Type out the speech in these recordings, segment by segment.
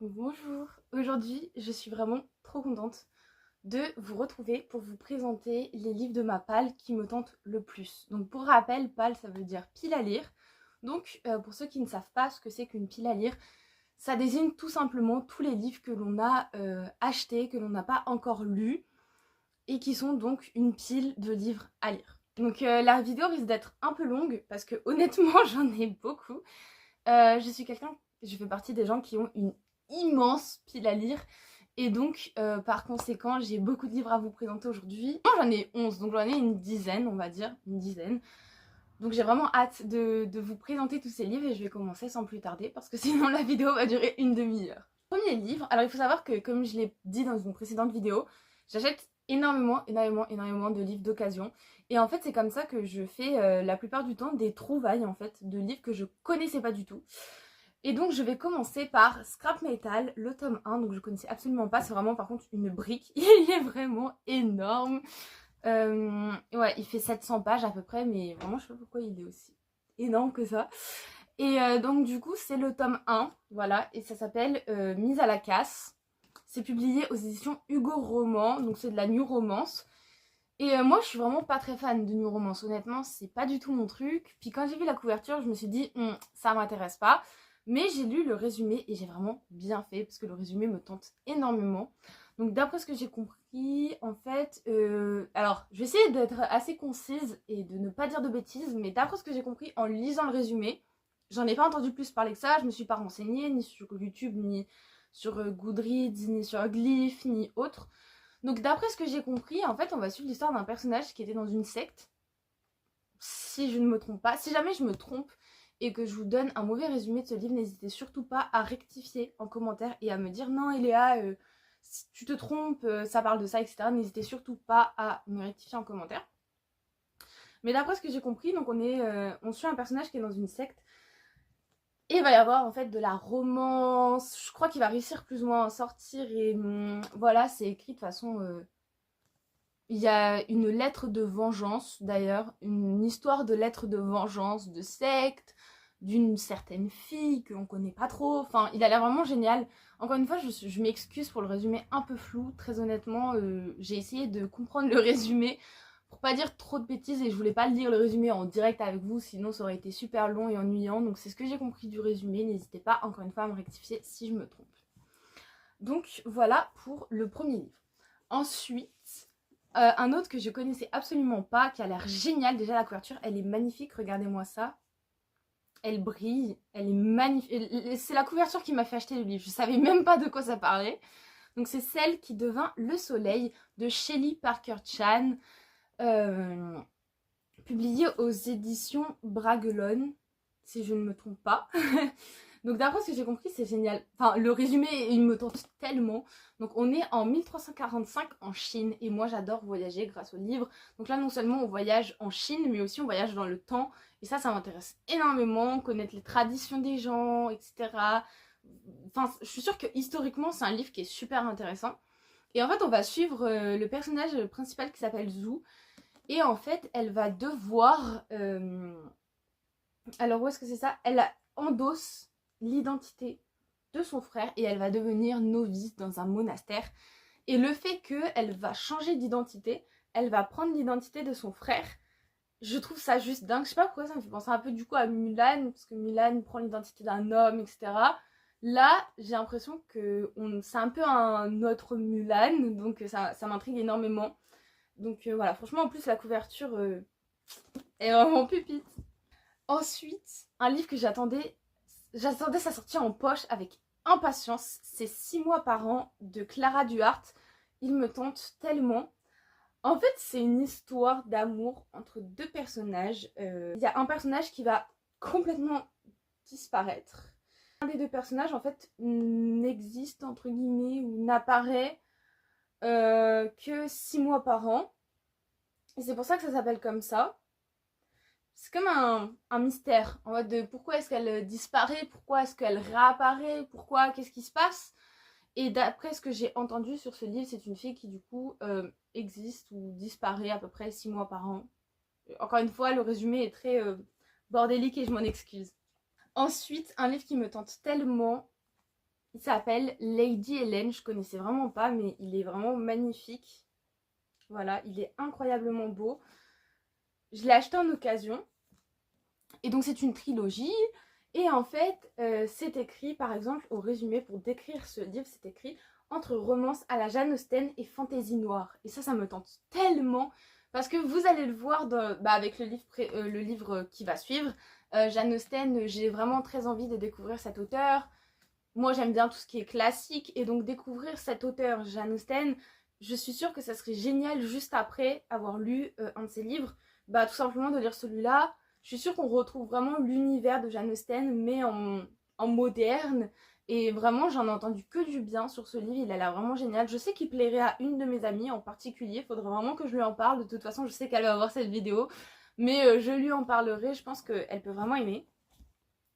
Bonjour, aujourd'hui je suis vraiment trop contente de vous retrouver pour vous présenter les livres de ma palle qui me tentent le plus. Donc pour rappel, palle ça veut dire pile à lire. Donc pour ceux qui ne savent pas ce que c'est qu'une pile à lire, ça désigne tout simplement tous les livres que l'on a achetés, que l'on n'a pas encore lus et qui sont donc une pile de livres à lire. Donc la vidéo risque d'être un peu longue parce que honnêtement j'en ai beaucoup. Je fais partie des gens qui ont une immense pile à lire. Et donc, par conséquent, j'ai beaucoup de livres à vous présenter aujourd'hui. Moi, j'en ai 11, donc j'en ai une dizaine, on va dire, une dizaine. Donc j'ai vraiment hâte de vous présenter tous ces livres et je vais commencer sans plus tarder parce que sinon la vidéo va durer une demi-heure. Premier livre, alors il faut savoir que comme je l'ai dit dans une précédente vidéo, j'achète énormément de livres d'occasion. Et en fait c'est comme ça que je fais la plupart du temps des trouvailles en fait de livres que je connaissais pas du tout. Et donc je vais commencer par Scrap Metal, le tome 1, donc je connaissais absolument pas, c'est vraiment par contre une brique, il est vraiment énorme. Ouais, il fait 700 pages à peu près, mais vraiment je sais pas pourquoi il est aussi énorme que ça. Et donc du coup c'est le tome 1, voilà, et ça s'appelle Mise à la casse. C'est publié aux éditions Hugo Roman, donc c'est de la new romance. Et moi je suis vraiment pas très fan de new romance, honnêtement c'est pas du tout mon truc. Puis quand j'ai vu la couverture je me suis dit ça m'intéresse pas. Mais j'ai lu le résumé et j'ai vraiment bien fait parce que le résumé me tente énormément. Donc d'après ce que j'ai compris, en fait, alors je vais essayer d'être assez concise et de ne pas dire de bêtises, mais d'après ce que j'ai compris en lisant le résumé, j'en ai pas entendu plus parler que ça, je me suis pas renseignée ni sur YouTube, ni sur Goodreads, ni sur Glyph, ni autre. Donc d'après ce que j'ai compris, en fait, on va suivre l'histoire d'un personnage qui était dans une secte, si je ne me trompe pas. Si jamais je me trompe et que je vous donne un mauvais résumé de ce livre, n'hésitez surtout pas à rectifier en commentaire et à me dire non Eléa, si tu te trompes, ça parle de ça, etc. N'hésitez surtout pas à me rectifier en commentaire. Mais d'après ce que j'ai compris, donc on suit un personnage qui est dans une secte. Et il va y avoir en fait de la romance. Je crois qu'il va réussir plus ou moins à en sortir. Et voilà, c'est écrit de façon il y a une lettre de vengeance d'ailleurs, une histoire de lettre de vengeance, de secte, d'une certaine fille qu'on connaît pas trop. Enfin, il a l'air vraiment génial. Encore une fois, je m'excuse pour le résumé un peu flou. Très honnêtement, j'ai essayé de comprendre le résumé pour pas dire trop de bêtises et je voulais pas lire le résumé en direct avec vous, sinon ça aurait été super long et ennuyant. Donc c'est ce que j'ai compris du résumé. N'hésitez pas encore une fois à me rectifier si je me trompe. Donc voilà pour le premier livre. Ensuite, un autre que je connaissais absolument pas, qui a l'air génial. Déjà la couverture, elle est magnifique, regardez-moi ça. Elle brille, elle est magnifique. C'est la couverture qui m'a fait acheter le livre, je savais même pas de quoi ça parlait. Donc c'est Celle qui devint le soleil de Shelley Parker Chan, euh, publié aux éditions Bragelonne, si je ne me trompe pas. Donc d'après ce que j'ai compris, c'est génial. Enfin, le résumé, il me tente tellement. Donc on est en 1345 en Chine. Et moi, j'adore voyager grâce au livre. Donc là, non seulement on voyage en Chine, mais aussi on voyage dans le temps. Et ça m'intéresse énormément. Connaître les traditions des gens, etc. Enfin, je suis sûre que historiquement, c'est un livre qui est super intéressant. Et en fait, on va suivre le personnage principal qui s'appelle Zhu. Et en fait, elle va devoir... Alors, où est-ce que c'est ça? Elle endosse l'identité de son frère et elle va devenir novice dans un monastère. Et le fait qu'elle va changer d'identité, elle va prendre l'identité de son frère, je trouve ça juste dingue. Je sais pas pourquoi ça me fait penser un peu du coup à Mulan, parce que Mulan prend l'identité d'un homme, etc. Là, j'ai l'impression que c'est un peu un autre Mulan, donc ça m'intrigue énormément. Donc voilà, franchement, en plus, la couverture est vraiment pupite. Ensuite, un livre que j'attendais sa sortie en poche avec impatience, c'est 6 mois par an de Clara Duhart. Il me tente tellement. En fait, c'est une histoire d'amour entre deux personnages. Il y a un personnage qui va complètement disparaître. Un des deux personnages, en fait, n'existe, entre guillemets, ou n'apparaît que 6 mois par an. Et c'est pour ça que ça s'appelle comme ça. C'est comme un mystère en mode de pourquoi est-ce qu'elle disparaît, pourquoi est-ce qu'elle réapparaît, pourquoi, qu'est-ce qui se passe. Et d'après ce que j'ai entendu sur ce livre, c'est une fille qui du coup existe ou disparaît à peu près 6 mois par an. Encore une fois, le résumé est très bordélique et je m'en excuse. Ensuite, un livre qui me tente tellement, Il s'appelle Lady Helen, je connaissais vraiment pas, mais il est vraiment magnifique. Voilà, il est incroyablement beau. Je l'ai acheté en occasion. Et donc c'est une trilogie. Et en fait, c'est écrit, par exemple, au résumé, pour décrire ce livre, c'est écrit entre romance à la Jane Austen et fantaisie noire. Et ça me tente tellement. Parce que vous allez le voir avec le livre qui va suivre. Jane Austen, j'ai vraiment très envie de découvrir cet auteur. Moi, j'aime bien tout ce qui est classique. Et donc découvrir cet auteur, Jane Austen, je suis sûre que ça serait génial juste après avoir lu un de ses livres. Tout simplement de lire celui-là. Je suis sûre qu'on retrouve vraiment l'univers de Jane Austen, mais en moderne. Et vraiment, j'en ai entendu que du bien sur ce livre. Il a l'air vraiment génial. Je sais qu'il plairait à une de mes amies en particulier. Il faudrait vraiment que je lui en parle. De toute façon, je sais qu'elle va voir cette vidéo. Mais je lui en parlerai. Je pense qu'elle peut vraiment aimer.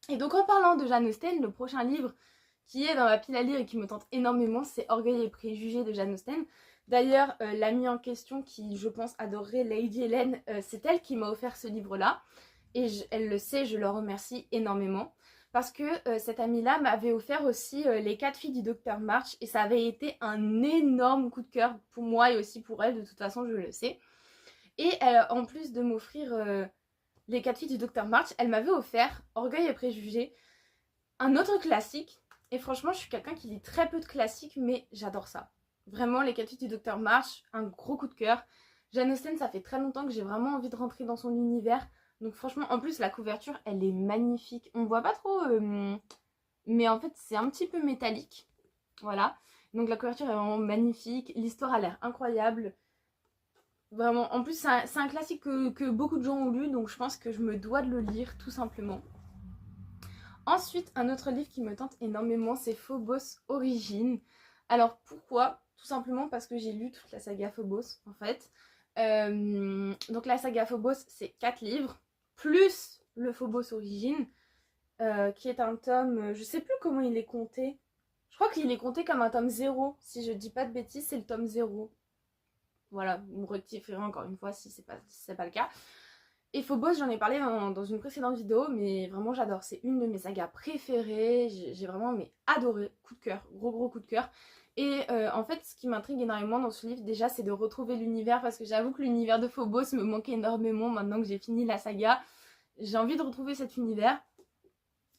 Et donc, en parlant de Jane Austen, le prochain livre qui est dans ma pile à lire et qui me tente énormément, c'est Orgueil et préjugés de Jane Austen. D'ailleurs, l'amie en question qui, je pense, adorerait Lady Helen, c'est elle qui m'a offert ce livre-là. Et elle le sait, je le remercie énormément. Parce que cette amie-là m'avait offert aussi Les 4 filles du docteur March. Et ça avait été un énorme coup de cœur pour moi et aussi pour elle, de toute façon, je le sais. Et en plus de m'offrir Les 4 filles du docteur March, elle m'avait offert Orgueil et préjugés, un autre classique. Et franchement, je suis quelqu'un qui lit très peu de classiques, mais j'adore ça. Vraiment, Les 4 filles du docteur March, un gros coup de cœur. Jane Austen, ça fait très longtemps que j'ai vraiment envie de rentrer dans son univers. Donc franchement, en plus, la couverture, elle est magnifique. On voit pas trop, mais en fait, c'est un petit peu métallique. Voilà. Donc la couverture est vraiment magnifique. L'histoire a l'air incroyable. Vraiment, en plus, c'est un classique que beaucoup de gens ont lu, donc je pense que je me dois de le lire, tout simplement. Ensuite, un autre livre qui me tente énormément, c'est Phobos Origine. Alors pourquoi? Tout simplement parce que j'ai lu toute la saga Phobos, en fait. Donc la saga Phobos, c'est 4 livres, plus le Phobos Origine, qui est un tome, je sais plus comment il est compté. Je crois qu'il est compté comme un tome 0, si je dis pas de bêtises, c'est le tome 0. Voilà, vous me rectifierez encore une fois si c'est pas le cas. Et Phobos, j'en ai parlé dans une précédente vidéo, mais vraiment j'adore. C'est une de mes sagas préférées. J'ai vraiment adoré. Coup de cœur, gros coup de cœur. Et en fait, ce qui m'intrigue énormément dans ce livre, déjà, c'est de retrouver l'univers, parce que j'avoue que l'univers de Phobos me manque énormément maintenant que j'ai fini la saga. J'ai envie de retrouver cet univers.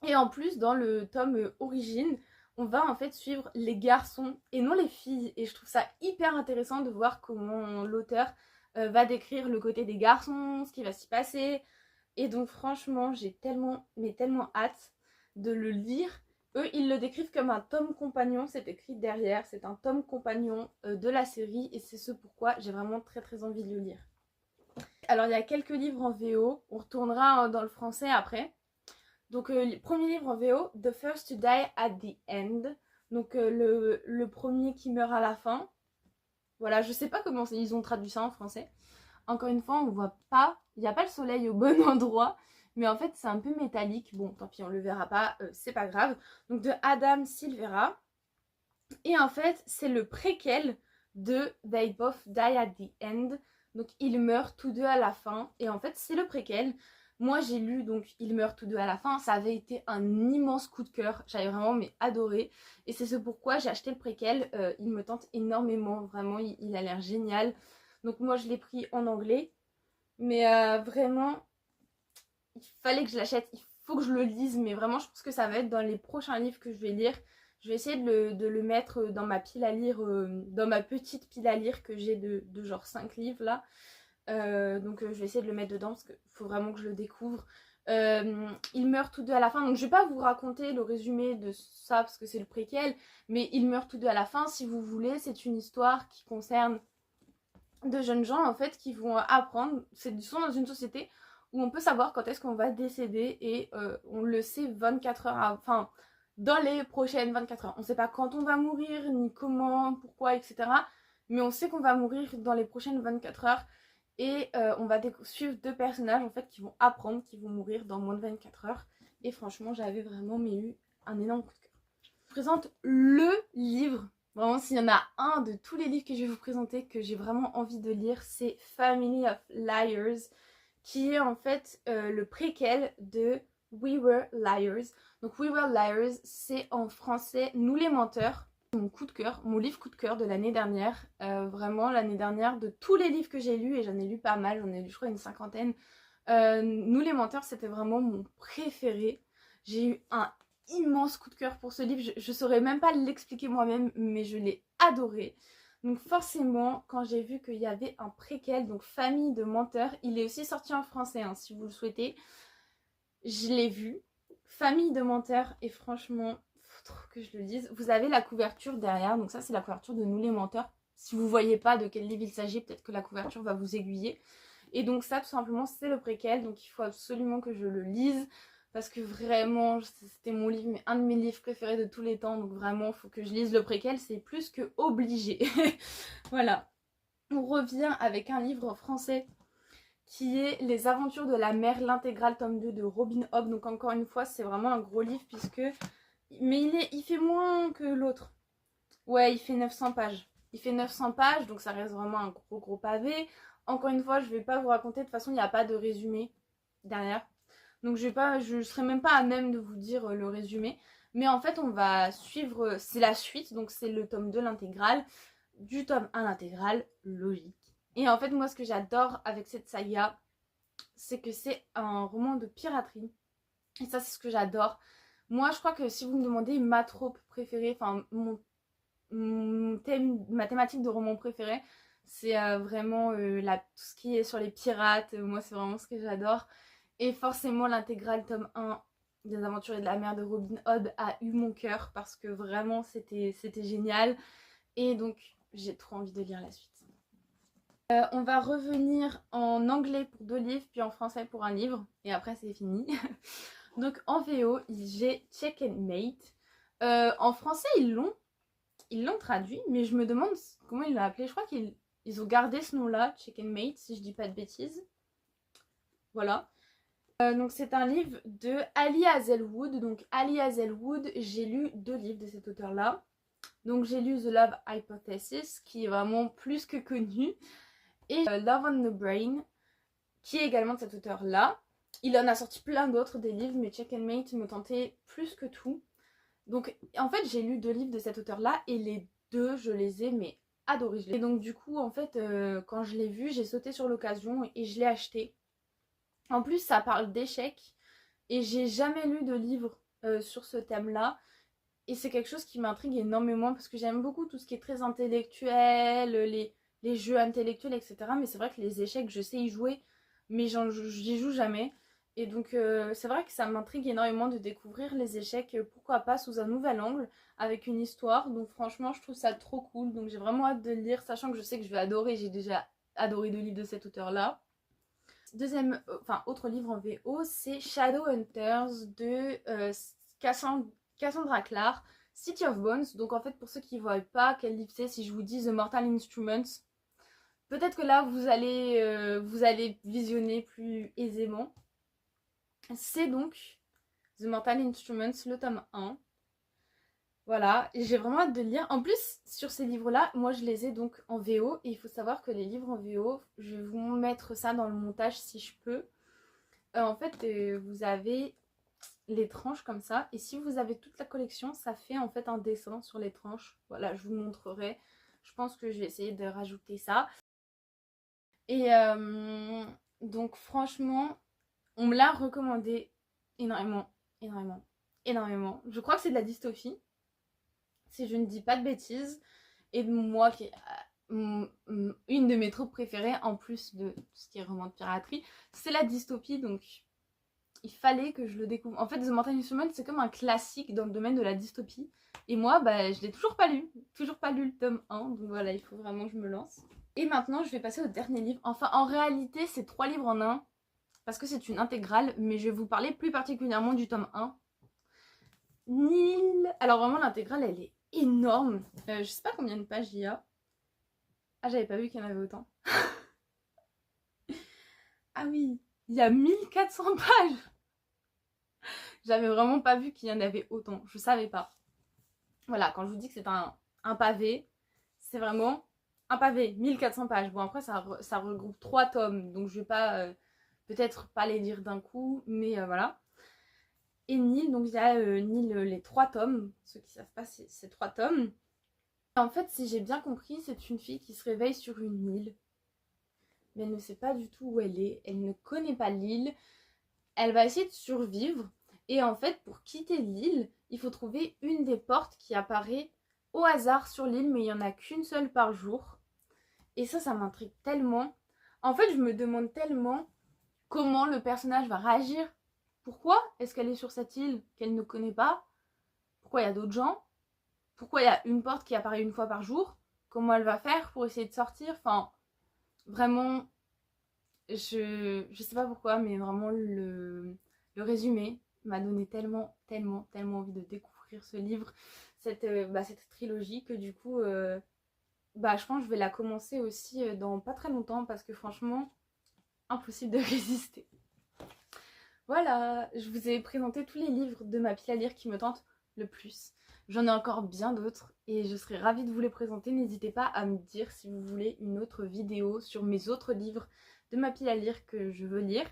Et en plus, dans le tome Origine, on va en fait suivre les garçons et non les filles. Et je trouve ça hyper intéressant de voir comment l'auteur va décrire le côté des garçons, ce qui va s'y passer. Et donc franchement, j'ai tellement, mais tellement hâte de le lire. Eux, ils le décrivent comme un tome compagnon, c'est écrit derrière. C'est un tome compagnon de la série et c'est ce pourquoi j'ai vraiment très envie de le lire. Alors il y a quelques livres en VO, on retournera dans le français après. Donc le premier livre en VO, The First to Die at the End. Donc le premier qui meurt à la fin. Voilà, je sais pas comment ils ont traduit ça en français. Encore une fois, on voit pas, il n'y a pas le soleil au bon endroit. Mais en fait, c'est un peu métallique. Bon, tant pis, on le verra pas, c'est pas grave. Donc de Adam Silvera. Et en fait, c'est le préquel de They Both Die at the End. Donc ils meurent tous deux à la fin. Et en fait, c'est le préquel. Moi, j'ai lu donc Ils meurent tous deux à la fin. Ça avait été un immense coup de cœur. J'avais vraiment adoré. Et c'est ce pourquoi j'ai acheté le préquel. Il me tente énormément. Vraiment, il a l'air génial. Donc moi, je l'ai pris en anglais. Mais vraiment, il fallait que je l'achète. Il faut que je le lise. Mais vraiment, je pense que ça va être dans les prochains livres que je vais lire. Je vais essayer de le mettre dans ma pile à lire, dans ma petite pile à lire que j'ai de genre 5 livres là. Donc je vais essayer de le mettre dedans parce qu'il faut vraiment que je le découvre. Ils meurent tous deux à la fin. Donc je vais pas vous raconter le résumé de ça parce que c'est le préquel. Mais ils meurent tous deux à la fin. Si vous voulez, c'est une histoire qui concerne de jeunes gens en fait qui vont apprendre. Ils sont dans une société où on peut savoir quand est-ce qu'on va décéder et on le sait 24 heures enfin dans les prochaines 24 heures. On sait pas quand on va mourir, ni comment, pourquoi, etc. Mais on sait qu'on va mourir dans les prochaines 24 heures. Et on va suivre 2 personnages en fait qui vont apprendre, qui vont mourir dans moins de 24 heures. Et franchement, j'avais vraiment eu un énorme coup de cœur. Je présente le livre. Vraiment, s'il y en a un de tous les livres que je vais vous présenter que j'ai vraiment envie de lire, c'est Family of Liars, qui est en fait le préquel de We Were Liars. Donc We Were Liars, c'est en français Nous les menteurs. Mon coup de cœur, mon livre coup de cœur de l'année dernière. Vraiment l'année dernière, de tous les livres que j'ai lus, et j'en ai lu pas mal, j'en ai lu je crois une cinquantaine. Nous les menteurs, c'était vraiment mon préféré. J'ai eu un immense coup de cœur pour ce livre. Je saurais même pas l'expliquer moi-même, mais je l'ai adoré. Donc forcément, quand j'ai vu qu'il y avait un préquel, donc Famille de menteurs, il est aussi sorti en français, hein, si vous le souhaitez. Je l'ai vu. Famille de menteurs, et franchement, faut trop que je le lise. Vous avez la couverture derrière, donc ça c'est la couverture de Nous les menteurs. Si vous voyez pas de quel livre il s'agit, peut-être que la couverture va vous aiguiller. Et donc ça tout simplement c'est le préquel, donc il faut absolument que je le lise. Parce que vraiment, c'était mon livre, mais un de mes livres préférés de tous les temps. Donc vraiment, il faut que je lise le préquel, c'est plus que obligé. Voilà. On revient avec un livre français qui est Les Aventures de la mer, l'intégrale tome 2 de Robin Hobb. Donc encore une fois, c'est vraiment un gros livre puisque... Mais il fait moins que l'autre. Ouais, il fait 900 pages. Il fait 900 pages, donc ça reste vraiment un gros pavé. Encore une fois, je vais pas vous raconter, de toute façon, il n'y a pas de résumé derrière. Donc je serai même pas à même de vous dire le résumé. Mais en fait, on va suivre, c'est la suite, donc c'est le tome 2, l'intégrale, du tome 1, l'intégrale, logique. Et en fait, moi, ce que j'adore avec cette saga, c'est que c'est un roman de piraterie. Et ça, c'est ce que j'adore. Moi, je crois que si vous me demandez ma trope préférée, enfin, ma thématique de roman préféré, c'est vraiment tout ce qui est sur les pirates. Moi, c'est vraiment ce que j'adore. Et forcément, l'intégrale tome 1 des Aventuriers de la mer de Robin Hood a eu mon cœur parce que vraiment, c'était génial. Et donc, j'ai trop envie de lire la suite. On va revenir en anglais pour 2 livres, puis en français pour un livre. Et après, c'est fini. Donc, en VO, j'ai Checkmate. En français, ils l'ont traduit, mais je me demande comment ils l'ont appelé. Je crois qu'ils ont gardé ce nom-là, Checkmate, si je dis pas de bêtises. Voilà. Donc c'est un livre de Ali Hazelwood. Donc Ali Hazelwood, j'ai lu 2 livres de cet auteur-là. Donc j'ai lu The Love Hypothesis, qui est vraiment plus que connu. Et Love on the Brain, qui est également de cet auteur-là. Il en a sorti plein d'autres des livres, mais Checkmate me tentait plus que tout. Donc en fait j'ai lu 2 livres de cet auteur-là, et les 2 je les ai mais adorés. Et donc du coup en fait quand je l'ai vu, j'ai sauté sur l'occasion et je l'ai acheté. En plus, ça parle d'échecs et j'ai jamais lu de livre sur ce thème-là. Et c'est quelque chose qui m'intrigue énormément parce que j'aime beaucoup tout ce qui est très intellectuel, les jeux intellectuels, etc. Mais c'est vrai que les échecs, je sais y jouer, mais j'y joue jamais. Et donc, c'est vrai que ça m'intrigue énormément de découvrir les échecs, pourquoi pas sous un nouvel angle, avec une histoire. Donc, franchement, je trouve ça trop cool. Donc, j'ai vraiment hâte de le lire, sachant que je sais que je vais adorer. J'ai déjà adoré 2 livres de cet auteur-là. Autre livre en VO, c'est Shadowhunters de Cassandra Clare, City of Bones. Donc en fait, pour ceux qui ne voient pas quel livre c'est, si je vous dis The Mortal Instruments, peut-être que là vous allez visionner plus aisément. C'est donc The Mortal Instruments, le tome 1. Voilà, et j'ai vraiment hâte de le lire. En plus, sur ces livres-là, moi je les ai donc en VO. Et il faut savoir que les livres en VO, je vais vous mettre ça dans le montage si je peux. En fait, vous avez les tranches comme ça. Et si vous avez toute la collection, ça fait en fait un dessin sur les tranches. Voilà, je vous montrerai. Je pense que je vais essayer de rajouter ça. Et donc franchement, on me l'a recommandé énormément. Je crois que c'est de la dystopie, si je ne dis pas de bêtises. Et moi, qui est une de mes troupes préférées, en plus de tout ce qui est roman de piraterie, c'est la dystopie. Donc il fallait que je le découvre. En fait, The Mortal Instruments, c'est comme un classique dans le domaine de la dystopie. Et moi, je l'ai toujours pas lu. Toujours pas lu le tome 1. Donc voilà, il faut vraiment que je me lance. Et maintenant, je vais passer au dernier livre. Enfin, en réalité, c'est 3 livres en un. Parce que c'est une intégrale. Mais je vais vous parler plus particulièrement du tome 1. Nil. Alors vraiment, l'intégrale, elle est énorme. Je sais pas combien de pages il y a. Ah, j'avais pas vu qu'il y en avait autant. Ah oui, il y a 1400 pages. J'avais vraiment pas vu qu'il y en avait autant. Je savais pas. Voilà, quand je vous dis que c'est un pavé, c'est vraiment un pavé. 1400 pages. Bon, après, ça regroupe 3 tomes. Donc, je vais pas... peut-être pas les lire d'un coup. Mais voilà. et Nil. Donc il y a Nil, les 3 tomes. Ceux qui savent pas, c'est 3 tomes. En fait, si j'ai bien compris, c'est une fille qui se réveille sur une île. Mais elle ne sait pas du tout où elle est. Elle ne connaît pas l'île. Elle va essayer de survivre. Et en fait, pour quitter l'île, il faut trouver une des portes qui apparaît au hasard sur l'île, mais il n'y en a qu'une seule par jour. Et ça m'intrigue tellement. En fait, je me demande tellement comment le personnage va réagir. Pourquoi est-ce qu'elle est sur cette île qu'elle ne connaît pas? Pourquoi il y a d'autres gens? Pourquoi il y a une porte qui apparaît une fois par jour? Comment elle va faire pour essayer de sortir? Enfin, vraiment, je sais pas pourquoi, mais vraiment le résumé m'a donné tellement, tellement, tellement envie de découvrir ce livre, cette trilogie, que du coup, je pense que je vais la commencer aussi dans pas très longtemps, parce que franchement, impossible de résister. Voilà, je vous ai présenté tous les livres de ma pile à lire qui me tentent le plus. J'en ai encore bien d'autres et je serais ravie de vous les présenter. N'hésitez pas à me dire si vous voulez une autre vidéo sur mes autres livres de ma pile à lire que je veux lire.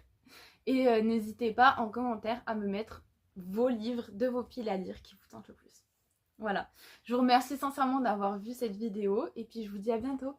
Et n'hésitez pas en commentaire à me mettre vos livres de vos piles à lire qui vous tentent le plus. Voilà, je vous remercie sincèrement d'avoir vu cette vidéo et puis je vous dis à bientôt.